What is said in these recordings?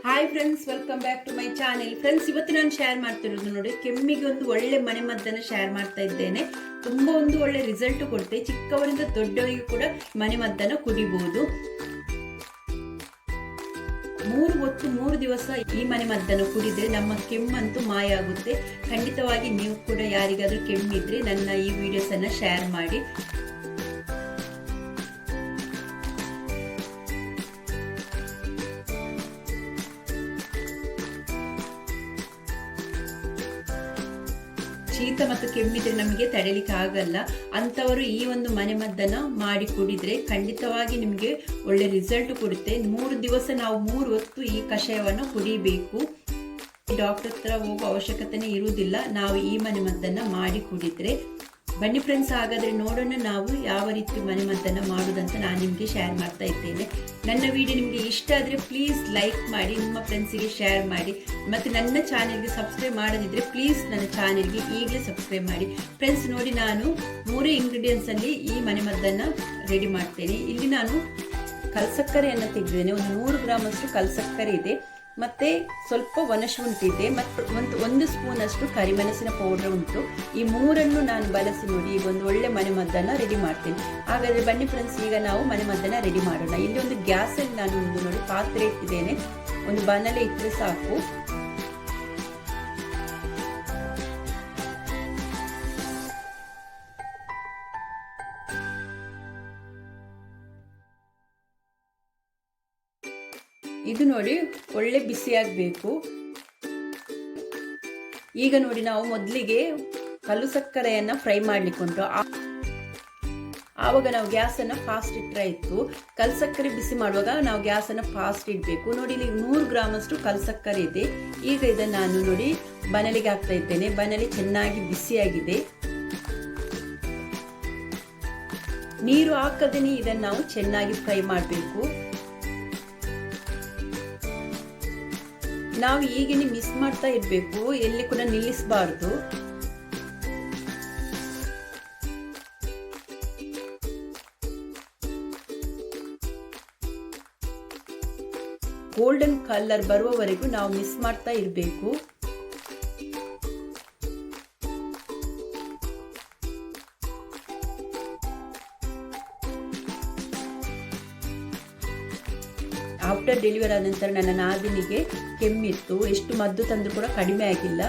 Hi friends, welcome back to my channel. Friends, ಇವತ್ತು ನಾನು share ಮಾಡ್ತಿರೋದು ನೋಡಿ, ಕೆಮ್ಮಿಗೆ ಒಂದು ಒಳ್ಳೆ ಮನೆಮದ್ದನ್ನು ಶೇರ್ ಮಾಡ್ತಾ ಇದ್ದೇನೆ. ತುಂಬಾ ಒಂದು ಒಳ್ಳೆ ರಿಸಲ್ಟ್ ಕೊಡುತ್ತೆ. ಚಿಕ್ಕವರಿಂದ ದೊಡ್ಡವರಿಗೆ ಕೂಡ ಮನೆಮದ್ದನ್ನು ಕುಡಿಬಹುದು. 3 ಹೊತ್ತು 3 ದಿವಸ ಈ ಮನೆಮದ್ದನ್ನು ಕುಡಿದ್ರೆ ನಮ್ಮ ಕೆಮ್ಮಂತೂ ಮಾಯ ಆಗುತ್ತೆ. ಖಂಡಿತವಾಗಿ ನೀವು ಕೂಡ ಯಾರಿಗಾದ್ರೂ ಕೆಮ್ಮಿದ್ರೆ ನನ್ನ ಈ ವಿಡಿಯೋಸ್ ಅನ್ನ ಶೇರ್ ಮಾಡಿ. ಶೀತ ಮತ್ತು ಕೆಮ್ಮಿದ್ರೆ ನಮಗೆ ತಡೆಯಲಿಕ್ಕೆ ಆಗಲ್ಲ. ಅಂತವರು ಈ ಒಂದು ಮನೆಮದ್ದನ್ನ ಮಾಡಿ ಕುಡಿದ್ರೆ ಖಂಡಿತವಾಗಿ ನಿಮಗೆ ಒಳ್ಳೆ ರಿಸಲ್ಟ್ ಕೊಡುತ್ತೆ. 3 ದಿವಸ ನಾವು 3 ಹೊತ್ತು ಈ ಕಷಾಯವನ್ನು ಕುಡಿಬೇಕು. ಡಾಕ್ಟರ್ ಹತ್ರ ಹೋಗೋ ಅವಶ್ಯಕತೆನೇ ಇರುವುದಿಲ್ಲ. ನಾವು ಈ ಮನೆಮದ್ದನ್ನ ಮಾಡಿ ಕುಡಿದ್ರೆ. ಬನ್ನಿ ಫ್ರೆಂಡ್ಸ್, ಹಾಗಾದ್ರೆ ನೋಡೋಣ ನಾವು ಯಾವ ರೀತಿ ಮನೆಮದ್ದನ್ನ ಮಾಡುವುದಂತ ನಾನು ನಿಮಗೆ ಶೇರ್ ಮಾಡ್ತಾ ಇದ್ದೇನೆ. ನನ್ನ ವಿಡಿಯೋ ನಿಮಗೆ ಇಷ್ಟ ಆದ್ರೆ ಪ್ಲೀಸ್ ಲೈಕ್ ಮಾಡಿ, ನಿಮ್ಮ ಫ್ರೆಂಡ್ಸಿಗೆ ಶೇರ್ ಮಾಡಿ. ಮತ್ತೆ ನನ್ನ ಚಾನೆಲ್ಗೆ ಸಬ್ಸ್ಕ್ರೈಬ್ ಮಾಡದಿದ್ರೆ ಪ್ಲೀಸ್ ನನ್ನ ಚಾನೆಲ್ಗೆ ಈಗಲೇ ಸಬ್ಸ್ಕ್ರೈಬ್ ಮಾಡಿ. ಫ್ರೆಂಡ್ಸ್ ನೋಡಿ, ನಾನು 3 ಇಂಗ್ರೀಡಿಯೆಂಟ್ಸ್ ಅಲ್ಲಿ ಈ ಮನೆಮದ್ದನ್ನ ರೆಡಿ ಮಾಡ್ತೇನೆ. ಇಲ್ಲಿ ನಾನು ಕಲ್ಸಕ್ಕರೆಯನ್ನು ತೆಗೆದಿದ್ದೇನೆ. ಒಂದು 100 ಗ್ರಾಮ್ ಅಷ್ಟು ಕಲ್ಸಕ್ಕರೆ ಇದೆ. ಮತ್ತೆ ಸ್ವಲ್ಪ ಒಣಶುಂಠಿ ಇದೆ. ಮತ್ತು 1 ಸ್ಪೂನ್ ಅಷ್ಟು ಕರಿಮೆಣಸಿನ ಪೌಡರ್ ಉಂಟು. ಈ 3 ನಾನು ಬಳಸಿ ನೋಡಿ ಈಗ ಒಂದು ಒಳ್ಳೆ ಮನೆಮದ್ದನ್ನ ರೆಡಿ ಮಾಡ್ತೇನೆ. ಹಾಗಾದ್ರೆ ಬನ್ನಿ ಫ್ರೆಂಡ್ಸ್, ಈಗ ನಾವು ಮನೆಮದ್ದನ್ನ ರೆಡಿ ಮಾಡೋಣ. ಇಲ್ಲಿ ಒಂದು ಗ್ಯಾಸ್ ಅಲ್ಲಿ ನಾನು ಒಂದು ನೋಡಿ ಪಾತ್ರೆ ಇಟ್ಟಿದ್ದೇನೆ. ಒಂದು ಬಾಣಲೆ ಇಟ್ಟರೆ ಸಾಕು. ಇದು ನೋಡಿ ಒಳ್ಳೆ ಬಿಸಿಯಾಗಬೇಕು. ಈಗ ನೋಡಿ ನಾವು ಮೊದಲಿಗೆ ಕಲ್ಲು ಸಕ್ಕರೆಯನ್ನ ಫ್ರೈ ಮಾಡ್ಲಿಕ್ಕೆ ಉಂಟು. ಆವಾಗ ನಾವು ಗ್ಯಾಸ್ ಅನ್ನ ಫಾಸ್ಟ್ ಇಟ್ಟರೆ ಇತ್ತು. ಕಲ್ಸಕ್ಕರೆ ಬಿಸಿ ಮಾಡುವಾಗ ನಾವು ಗ್ಯಾಸ್ ಅನ್ನ ಫಾಸ್ಟ್ ಇಡಬೇಕು. ನೋಡಿ, ಇಲ್ಲಿ 100 ಗ್ರಾಮ್ ಅಷ್ಟು ಕಲ್ಸಕ್ಕರೆ ಇದೆ. ಈಗ ಇದನ್ನು ನಾನು ನೋಡಿ ಬಾಣಲೆಗೆ ಹಾಕ್ತಾ ಇದ್ದೇನೆ. ಬಾಣಲೆ ಚೆನ್ನಾಗಿ ಬಿಸಿಯಾಗಿದೆ. ನೀರು ಹಾಕದೇನೆ ಇದನ್ನು ನಾವು ಚೆನ್ನಾಗಿ ಫ್ರೈ ಮಾಡಬೇಕು. ನಾವು ಈಗಿನ ಮಿಸ್ ಮಾಡ್ತಾ ಇರಬೇಕು, ಎಲ್ಲಿ ಕೂಡ ನಿಲ್ಲಿಸಬಾರ್ದು. ಗೋಲ್ಡನ್ ಕಲರ್ ಬರುವವರೆಗೂ ನಾವು ಮಿಸ್ ಮಾಡ್ತಾ ಇರಬೇಕು. ಆಫ್ಟರ್ ಡೆಲಿವರಿ ಆದ ನಂತರ ನನ್ನ ನಾದಿನಿಗೆ ಕೆಮ್ಮಿತ್ತು. ಎಷ್ಟು ಮದ್ದು ತಂದರೂ ಕೂಡ ಕಡಿಮೆ ಆಗಿಲ್ಲ.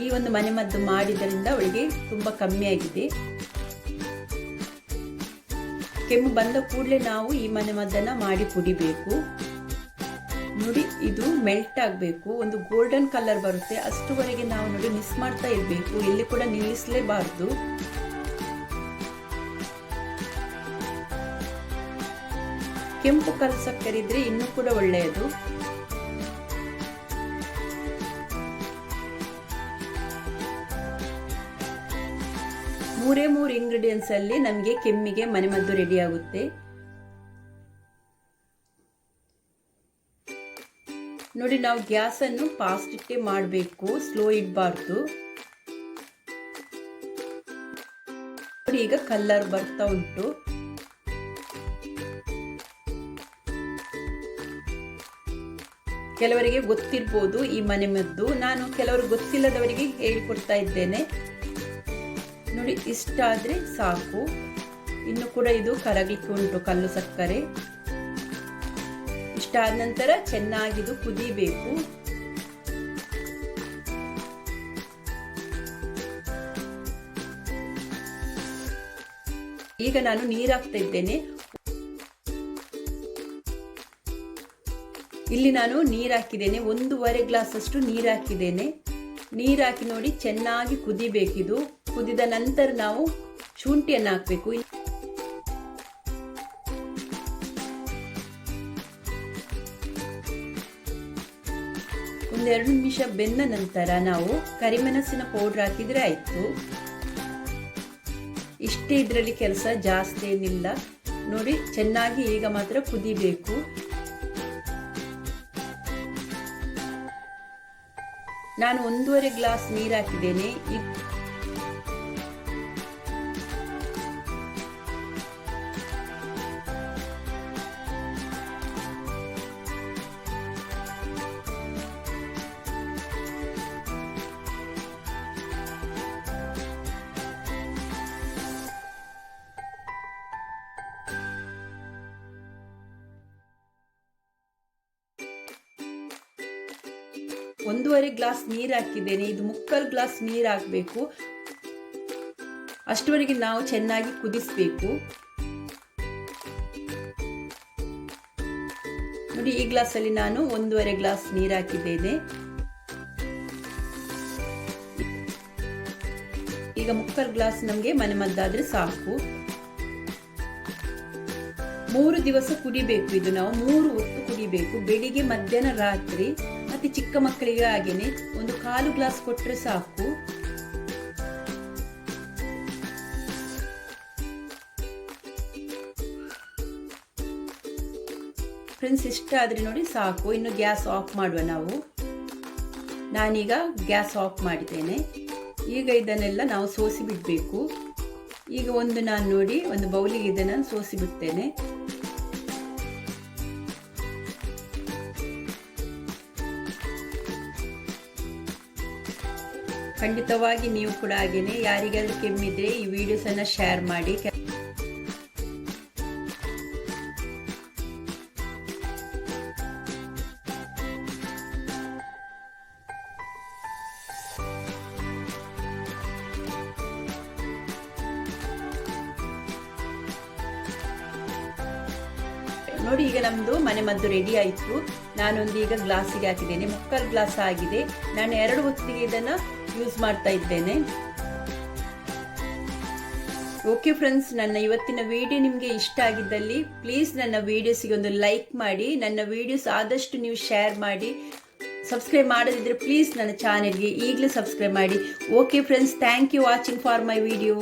ಈ ಒಂದು ಮನೆಮದ್ದು ಮಾಡಿದ್ದರಿಂದ ಅವಳಿಗೆ ತುಂಬ ಕಮ್ಮಿ ಆಗಿದೆ. ಕೆಮ್ಮು ಬಂದ ಕೂಡಲೇ ನಾವು ಈ ಮನೆಮದ್ದನ್ನ ಮಾಡಿ ಕುಡಿಬೇಕು. ನೋಡಿ, ಇದು ಮೆಲ್ಟ್ ಆಗಬೇಕು. ಒಂದು ಗೋಲ್ಡನ್ ಕಲರ್ ಬರುತ್ತೆ. ಅಷ್ಟುವರೆಗೆ ನಾವು ನೋಡಿ ಮಿಸ್ ಮಾಡ್ತಾ ಇರಬೇಕು. ಎಲ್ಲಿ ಕೂಡ ನಿಲ್ಲಿಸಲೇಬಾರ್ದು. ಕೆಂಪು ಕಲ್ಸಕ್ಕರೆ ಇದ್ರೆ ಇನ್ನೂ ಕೂಡ ಒಳ್ಳೆಯದು. ಮೂರೇ 3 ಇಂಗ್ರೀಡಿಯೆಂಟ್ಸ್ ಅಲ್ಲಿ ನಮಗೆ ಕೆಮ್ಮಿಗೆ ಮನೆಮದ್ದು ರೆಡಿ ಆಗುತ್ತೆ. ನೋಡಿ, ನಾವು ಗ್ಯಾಸ್ ಅನ್ನು ಫಾಸ್ಟ್ ಇಟ್ಟೆ ಮಾಡಬೇಕು, ಸ್ಲೋ ಇಡಬಾರ್ದು. ನೋಡಿ, ಈಗ ಕಲರ್ ಬರ್ತಾ ಉಂಟು. ಕೆಲವರಿಗೆ ಗೊತ್ತಿರ್ಬೋದು ಈ ಮನೆಮದ್ದು. ನಾನು ಕೆಲವರು ಗೊತ್ತಿಲ್ಲದವರಿಗೆ ಹೇಳಿಕೊಡ್ತಾ ಇದ್ದೇನೆ. ನೋಡಿ, ಇಷ್ಟ ಆದ್ರೆ ಸಾಕು. ಇನ್ನು ಕೂಡ ಇದು ಕರಗಲಿಕ್ಕೆ ಉಂಟು ಕಲ್ಲು ಸಕ್ಕರೆ. ಇಷ್ಟ ಆದ ನಂತರ ಚೆನ್ನಾಗಿದು ಕುದಿಬೇಕು. ಈಗ ನಾನು ನೀರು ಹಾಕ್ತಾ ಇದ್ದೇನೆ. ಇಲ್ಲಿ ನಾನು ನೀರು ಹಾಕಿದ್ದೇನೆ. 1.5 ಗ್ಲಾಸ್ ಅಷ್ಟು ನೀರು ಹಾಕಿದ್ದೇನೆ. ನೀರು ಹಾಕಿ ನೋಡಿ ಚೆನ್ನಾಗಿ ಕುದಿಬೇಕಿದು. ಕುದಿದ ನಂತರ ನಾವು ಶುಂಠಿಯನ್ನು ಹಾಕಬೇಕು. 1-2 ನಿಮಿಷ ಬೆಂದ ನಂತರ ನಾವು ಕರಿಮೆಣಸಿನ ಪೌಡರ್ ಹಾಕಿದ್ರೆ ಆಯ್ತು. ಇಷ್ಟೇ ಇದರಲ್ಲಿ ಕೆಲಸ, ಜಾಸ್ತಿ ಏನಿಲ್ಲ. ನೋಡಿ, ಚೆನ್ನಾಗಿ ಈಗ ಮಾತ್ರ ಕುದಿಬೇಕು. ನಾನು 1.5 ಗ್ಲಾಸ್ ನೀರು ಹಾಕಿದ್ದೇನೆ. 1.5 ಗ್ಲಾಸ್ ನೀರು ಹಾಕಿದ್ದೇನೆ. ಇದು 3/4 ಗ್ಲಾಸ್ ನೀರು ಹಾಕಬೇಕು. ಅಷ್ಟವರೆಗೆ ನಾವು ಚೆನ್ನಾಗಿ ಕುದಿಸಬೇಕು. ನೋಡಿ, ಈ ಗ್ಲಾಸಲ್ಲಿ ನಾನು 1.5 ಗ್ಲಾಸ್ ನೀರು ಹಾಕಿದ್ದೇನೆ. ಈಗ 3/4 ಗ್ಲಾಸ್ ನಮಗೆ ಮನೆಮದ್ದಾದ್ರೆ ಸಾಕು. 3 ದಿವಸ ಕುಡಿಬೇಕು. ಇದು ನಾವು 3 ಹೊತ್ತು ಕುಡಿಬೇಕು. ಬೆಳಿಗ್ಗೆ, ಮಧ್ಯಾಹ್ನ, ರಾತ್ರಿ. ಮತ್ತೆ ಚಿಕ್ಕ ಮಕ್ಕಳಿಗೆ ಹಾಗೇನೆ 1/4 ಗ್ಲಾಸ್ ಕೊಟ್ರೆ ಸಾಕು. ಫ್ರೆಂಡ್ಸ್, ಇಷ್ಟ ಆದ್ರೆ ನೋಡಿ ಸಾಕು. ಇನ್ನು ಗ್ಯಾಸ್ ಆಫ್ ಮಾಡುವ ನಾವು. ನಾನೀಗ ಗ್ಯಾಸ್ ಆಫ್ ಮಾಡಿದ್ದೇನೆ. ಈಗ ಇದನ್ನೆಲ್ಲ ನಾವು ಸೋಸಿ ಬಿಡಬೇಕು. ಈಗ ನಾನು ನೋಡಿ ಒಂದು ಬೌಲಿಗೆ ಇದನ್ನು ಸೋಸಿ ಬಿಡ್ತೇನೆ. ಖಂಡಿತವಾಗಿ ನೀವು ಕೂಡ ಹಾಗೇನೆ ಯಾರಿಗಾದ್ರೂ ಕೆಮ್ಮಿದ್ರೆ ಈ ವಿಡಿಯೋಸ್ ಅನ್ನ ಶೇರ್ ಮಾಡಿ. ನೋಡಿ, ಈಗ ನಮ್ದು ಮನೆ ಮದ್ದು ರೆಡಿ ಆಯಿತು. ನಾನೊಂದು ಈಗ ಗ್ಲಾಸಿಗೆ ಹಾಕಿದ್ದೇನೆ. 3/4 ಗ್ಲಾಸ್ ಆಗಿದೆ. ನಾನು 2 ಹೊತ್ತಿಗೆ ಇದನ್ನ ಯೂಸ್ ಮಾಡ್ತಾ ಇದ್ದೇನೆ. ಓಕೆ ಫ್ರೆಂಡ್ಸ್, ನನ್ನ ಇವತ್ತಿನ ವಿಡಿಯೋ ನಿಮಗೆ ಇಷ್ಟ ಆಗಿದ್ದಲ್ಲಿ ಪ್ಲೀಸ್ ನನ್ನ ವಿಡಿಯೋಸ್ಗೆ ಒಂದು ಲೈಕ್ ಮಾಡಿ. ನನ್ನ ವಿಡಿಯೋಸ್ ಆದಷ್ಟು ನೀವು ಶೇರ್ ಮಾಡಿ. ಸಬ್ಸ್ಕ್ರೈಬ್ ಮಾಡದಿದ್ರೆ ಪ್ಲೀಸ್ ನನ್ನ ಚಾನೆಲ್ಗೆ ಈಗಲೇ ಸಬ್ಸ್ಕ್ರೈಬ್ ಮಾಡಿ. Okay friends, thank you watching for my video.